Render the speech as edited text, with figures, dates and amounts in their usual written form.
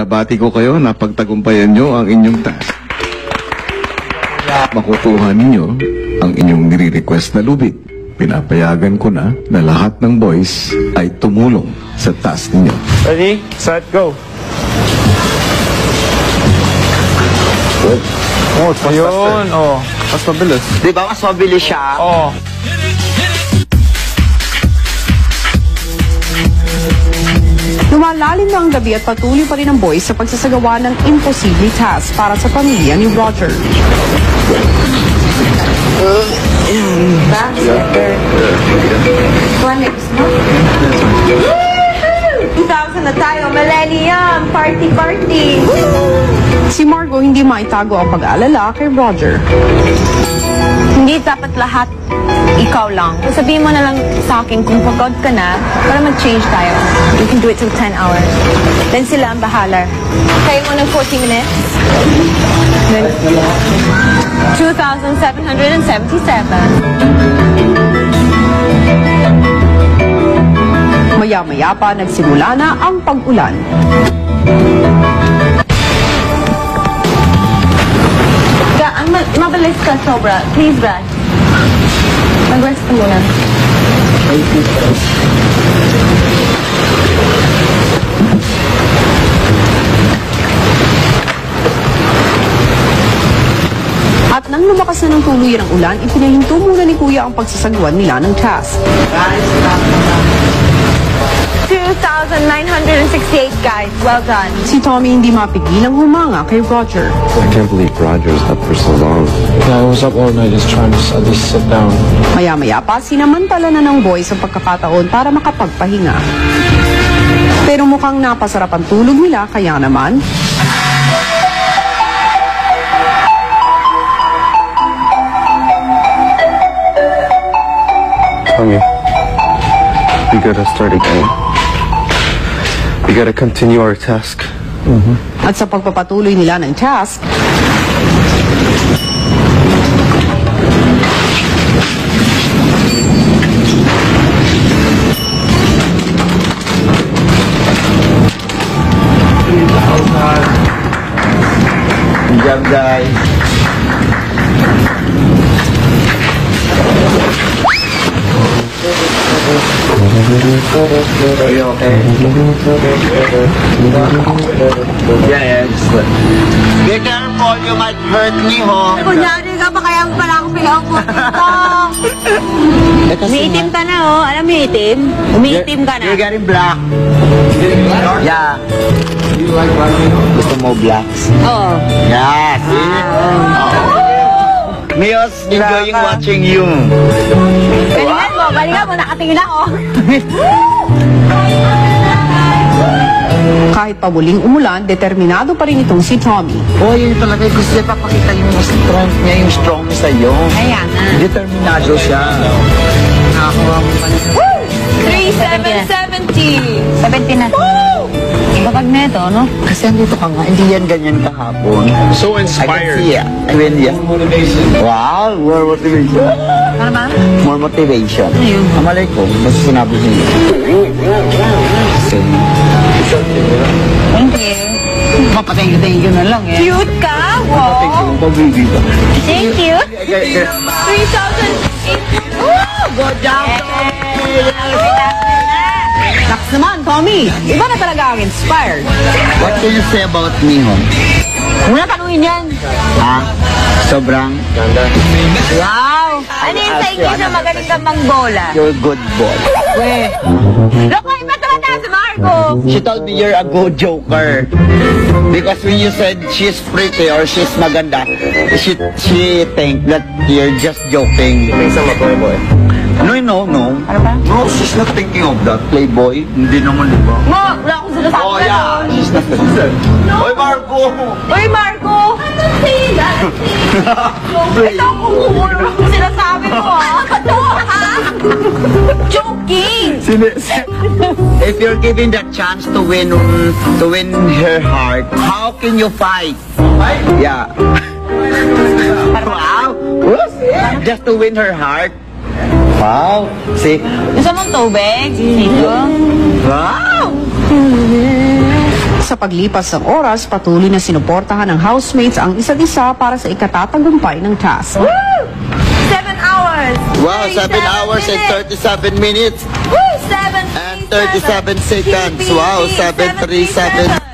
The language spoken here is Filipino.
Nabati ko kayo na pagtagumpayan nyo ang inyong task. Makukuha ninyo ang inyong nire-request na lubid. Pinapayagan ko na lahat ng boys ay tumulong sa task ninyo. Ready, set, go. Oh, mas Ayun, oh. Mas mabilis. Di ba mas mabilis siya? Oh. Lumalalim na ang gabi at patuloy pa rin ang boys sa pagsasagawa ng imposible task para sa pamilya ni Roger. Next, no? 2000 na tayo, millennium! Party! Si Margo hindi maitago ang pag-aalala kay Roger. Hindi dapat lahat ikaw lang. Sabihin mo na lang sa akin kung pagod ka na para mag-change tayo. You can do it till 10 hours. Then sila ang bahala. Kaya mo ng 40 minutes. Then 2,777. Maya-maya pa nagsimula na ang pag-ulan. Mabilis ka sobra. Please, Brad. Mag-rest ka muna. At nang lumakas na ng tuluyan ang ulan, ipinahinto muna ni Kuya ang pagsasagawa nila ng task. 2,968, guys. Well done. Si Tommy hindi mapigilang humanga kay Roger. I can't believe Roger's up for so long. Yeah, I was up all night just trying to at least sit down. Maya-maya pa, sinamantala na ng boys ang pagkakataon para makapagpahinga. Pero mukhang napasarap ang tulog nila, kaya naman... Tommy, we gotta start again. We gotta continue our task. At sa pagpapatuloy nila ng task, Good job, guys. Are you okay? Yeah, just let. Be careful, you might hurt me, ho. Kunyari ka pa kaya pala ako pinaupo dito. Umiitim ka na, oh. Alam mo itim? Umiitim ka na. You're getting black. Yeah. Gusto mo blacks? Oo. Yeah, see? Mios, enjoying watching you. Balikan mo, nakatingin ako. kahit pa muling umulan, determinado pa rin itong si Tommy. Oh, yun talaga. Gusto niya papakita yung strength niya, yung strong sa'yo. Kaya nga. Determinado siya. Nakakuha mo pa niya. 3,770! 70 na. Kapag neto, no? Kasi andito ka nga, hindi yan ganyan kahapon. So inspired. I can see, I mean, yeah. Wow, more motivation. Ano ba? More motivation. Ayun. Amalay ko, basta sinabi niya. Thank you. Mapatay-thank you na lang eh. Cute ka? Wow! Pabili ka. Thank you. 3,000. Oh, good job, Naks naman, Tommy! Iba na talaga ang inspired. What can you say about me, hon? Muna tanungin yan. Ha? Sobrang? Wow! Ano yung sa English na magaling kang mangbola? You're a good boy. Loko, iba talaga si Marco! She told me you're a good joker. Because when you said she's pretty or she's maganda, she think that you're just joking. Thanks so much, boy. No. Ano ba? No, she's not thinking of that. Playboy? Hindi naman, di ba? Mo, wala akong sinasabi Oh, na yeah. nun. She's not thinking. Oy, Marco! Uy, Marco! Ito kung sinasabi mo, ha? Katawa, ha? Joking! If you're given that chance to win her heart, how can you fight? Yeah. Wow. Just to win her heart. Wow. See? Gusto mong tubig? Dito? Wow. Sa Sa paglipas ng oras, patuloy na sinuportahan ng housemates ang isa't isa para sa ikatatagumpay ng task. 7 hours! Wow, 7 hours and 37 minutes Woo! 7 and 37 seconds. Wow, 737.